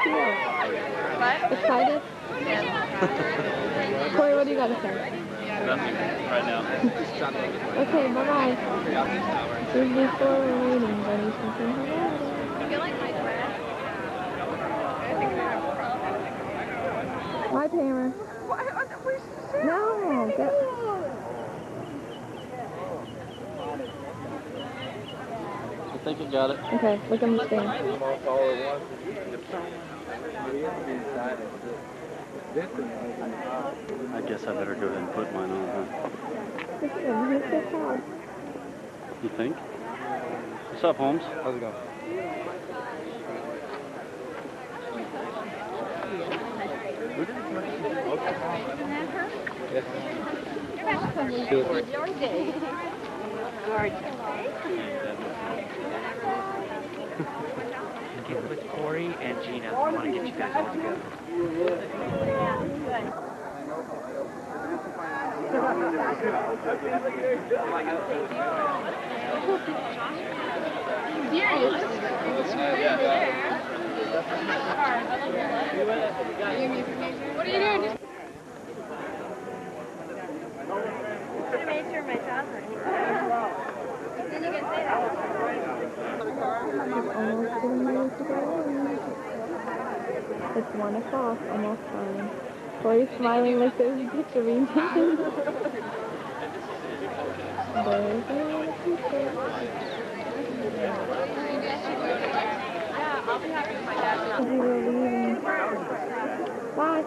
feel? What? Excited? Yes. Corey, what do you got to say? Nothing right now. Okay, bye-bye. Before waiting, buddy, something about it. I feel like my dress. I think we have a problem. Bye, Tamer. Why? No, get... I think you got it. Okay, look at him stand. I guess I better go ahead and put mine on, huh? Look at him, he's so proud. You think? What's up, Holmes? How's it going? Get with Corey and Gina. I want to get you guys all together. What are you doing? I made sure my jaws were then you can say that. Almost getting ready to go in. It's 1 o'clock, almost time. Corey's smiling like there's a picture being taken. There's a picture. Yeah, I'll be happy with my dad. We were leaving. Bye.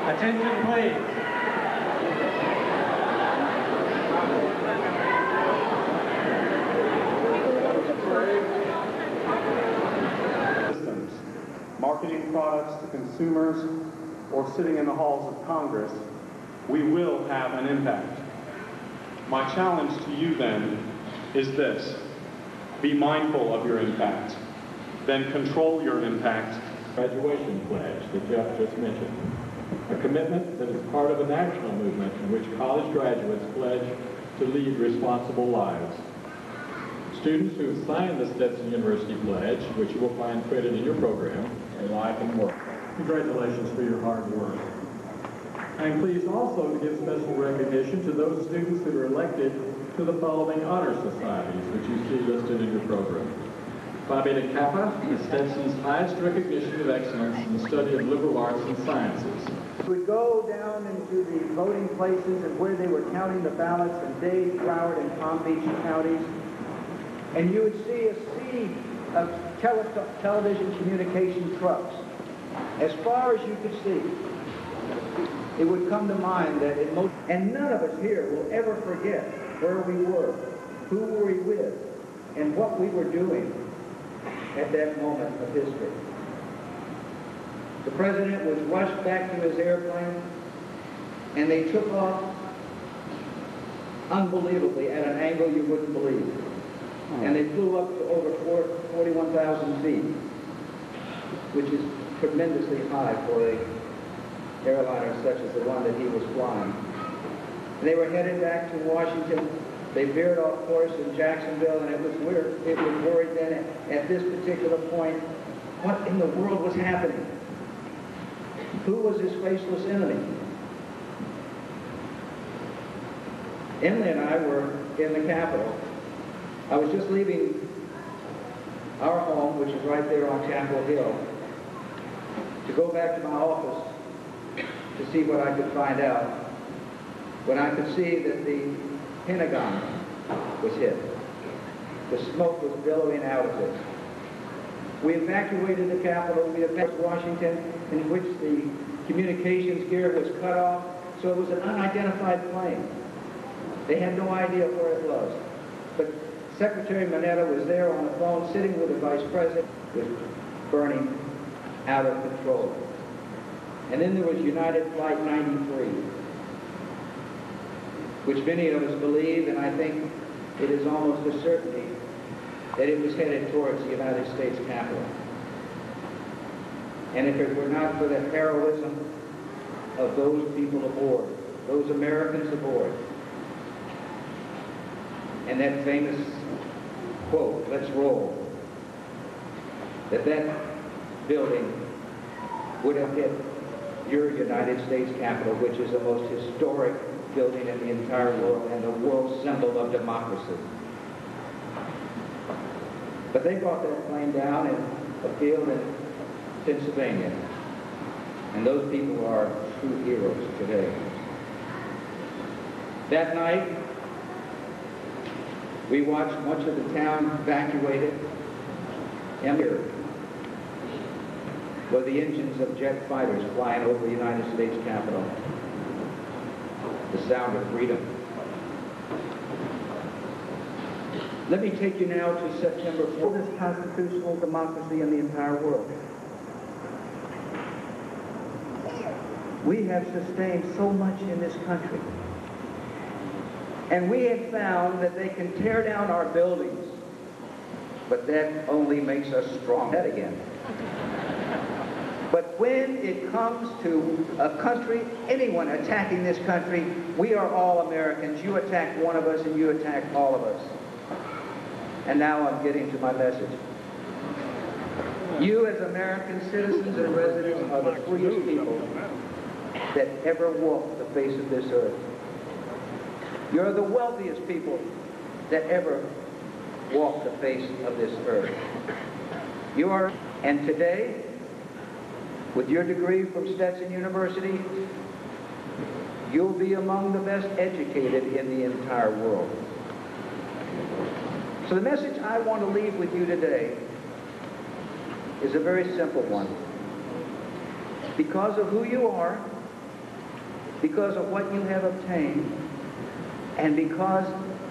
Attention, please. Systems, marketing products to consumers, or sitting in the halls of Congress, we will have an impact. My challenge to you then is this: be mindful of your impact, then control your impact. Graduation pledge that Jeff just mentioned, a commitment that is part of a national movement in which college graduates pledge to lead responsible lives. Students who have signed the Stetson University Pledge, which you will find printed in your program, in life and work. Congratulations for your hard work. I am pleased also to give special recognition to those students that are elected to the following honor societies, which you see listed in your program. Phi Beta Kappa is Stetson's highest recognition of excellence in the study of liberal arts and sciences. We would go down into the voting places and where they were counting the ballots in Dade, Broward, and Palm Beach counties, and you would see a sea of television communication trucks. As far as you could see, it would come to mind that and none of us here will ever forget where we were, who were we with, and what we were doing at that moment of history. The president was rushed back to his airplane, and they took off unbelievably at an angle you wouldn't believe. And they flew up to over 41,000 feet, which is tremendously high for an airliner such as the one that he was flying. And they were headed back to Washington. They veered off course in Jacksonville, and it was worried then at this particular point, what in the world was happening? Who was his faceless enemy? Emily and I were in the Capitol. I was just leaving our home, which is right there on Chapel Hill, to go back to my office to see what I could find out, when I could see that the Pentagon was hit. The smoke was billowing out of it. We evacuated the Capitol. We evacuated Washington, in which the communications gear was cut off, so it was an unidentified plane. They had no idea where it was. But Secretary Mineta was there on the phone, sitting with the Vice President. It was burning out of control. And then there was United Flight 93, which many of us believe, and I think it is almost a certainty, that it was headed towards the United States Capitol. And if it were not for the heroism of those people aboard, those Americans aboard, and that famous quote, "Let's roll," that building would have hit your United States Capitol, which is the most historic building in the entire world and the world symbol of democracy. But they brought that plane down in a field in Pennsylvania, and those people are true heroes today. That night, we watched much of the town evacuated, and here were the engines of jet fighters flying over the United States Capitol. The sound of freedom. Let me take you now to September 4th. This constitutional democracy in the entire world. We have sustained so much in this country. And we have found that they can tear down our buildings, but that only makes us strong again. But when it comes to a country, anyone attacking this country, we are all Americans. You attack one of us and you attack all of us. And now I'm getting to my message. You as American citizens and residents are the freest people that ever walked the face of this earth. You're the wealthiest people that ever walked the face of this earth. You are, and today, with your degree from Stetson University, you'll be among the best educated in the entire world. So the message I want to leave with you today is a very simple one. Because of who you are, because of what you have obtained, and because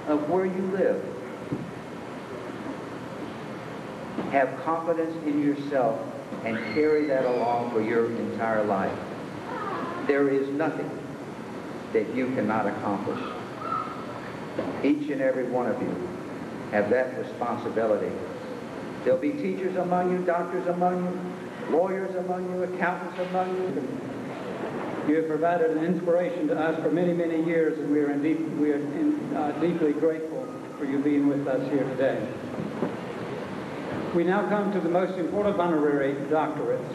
of where you live, have confidence in yourself and carry that along for your entire life. There is nothing that you cannot accomplish. Each and every one of you have that responsibility. There'll be teachers among you, doctors among you, lawyers among you, accountants among you. You have provided an inspiration to us for many, many years, and we are deeply grateful for you being with us here today. We now come to the most important honorary doctorates.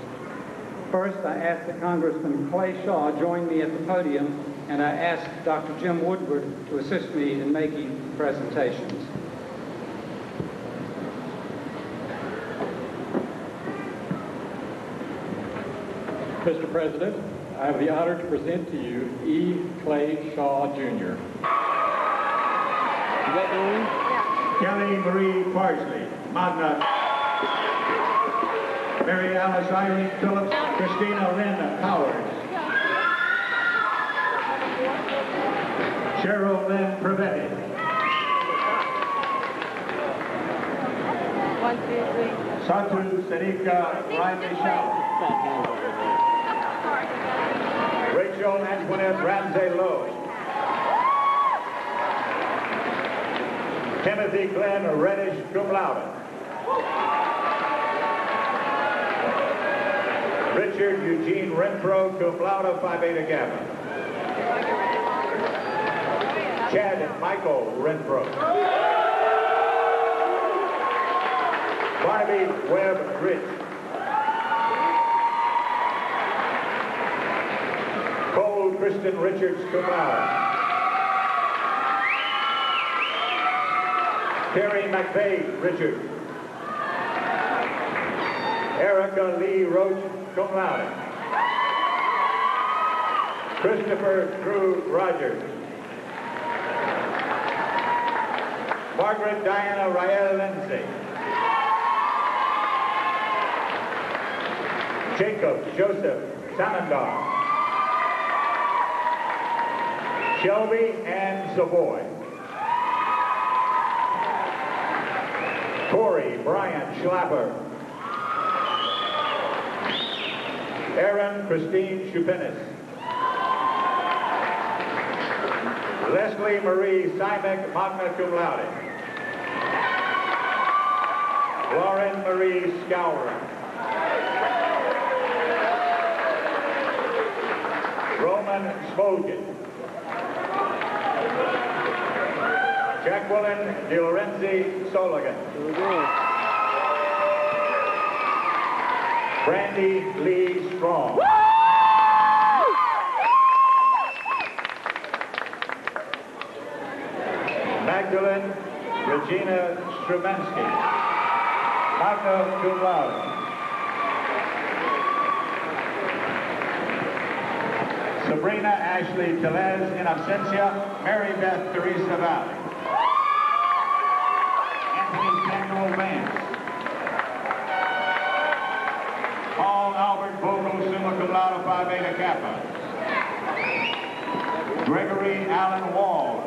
First, I ask that Congressman Clay Shaw join me at the podium, and I ask Dr. Jim Woodward to assist me in making presentations. Mr. President, I have the honor to present to you E. Clay Shaw, Jr. Kelly Marie Parsley, magna. Mary Alice Irene Phillips, Christina Lynn Powers. Cheryl Lynn Prevetti. 1, 2, 3. Satu Sanika Riley Shaw. Rachel Antoinette Ramsey Lowe. Timothy Glenn Reddish, cum laude. Richard Eugene Renfro, cum laude, Phi Beta Kappa. Chad Michael Renfro. Barbie Webb Rich. Cole Kristen Richards, cum laude. Terry McVeigh Richard. Erica Lee Roach, cum laude. Christopher Drew Rogers. Margaret Diana Rael Lindsay. Jacob Joseph Samandar. Shelby Ann Savoy. Corey Brian Schlapper. Erin Christine Chupinis. Leslie Marie Simek, magna cum laude. Lauren Marie Scourer. Roman Smolkin. Jacqueline De Lorenzi Soligan. Brandy Lee Strong. Magdalene Regina Strumensky, magna cum laude. Sabrina Ashley Telez in absentia. Mary Beth Teresa Valley. Anthony Samuel Vance. Paul Albert Vogel, summa cum laude, Phi Beta Kappa. Gregory Allen Wall.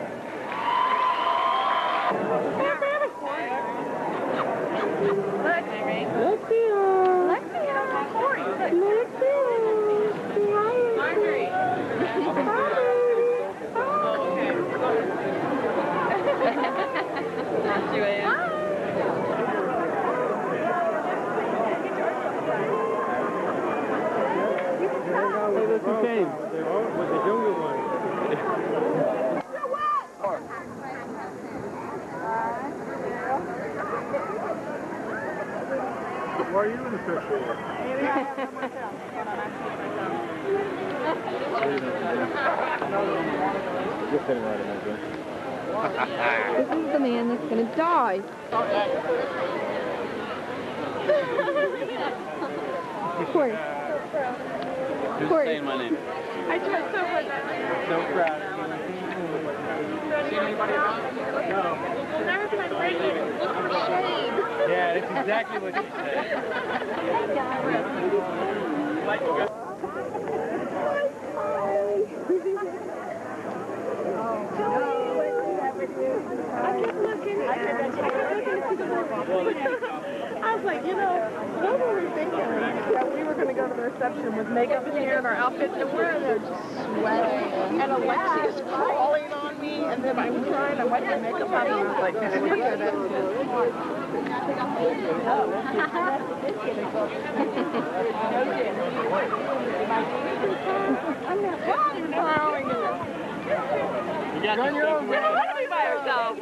Why are you in the picture? You're sitting right in there, This is the man that's gonna die. Corey. Who's Corey. saying my name? I tried so hard. So proud. Seen anybody else? No. Never find Brady. Look for shade. Yeah, that's exactly what you said. I kept looking. I was like, you know, what were we thinking? That we were going to go to the reception with makeup and hair and our outfits, and we're in there just sweating. And Alexia's crawling on me, and then I'm crying. I wiped my makeup out, and I was like, look at it. I'm not crying. You got on your own. We don't want to be by ourselves.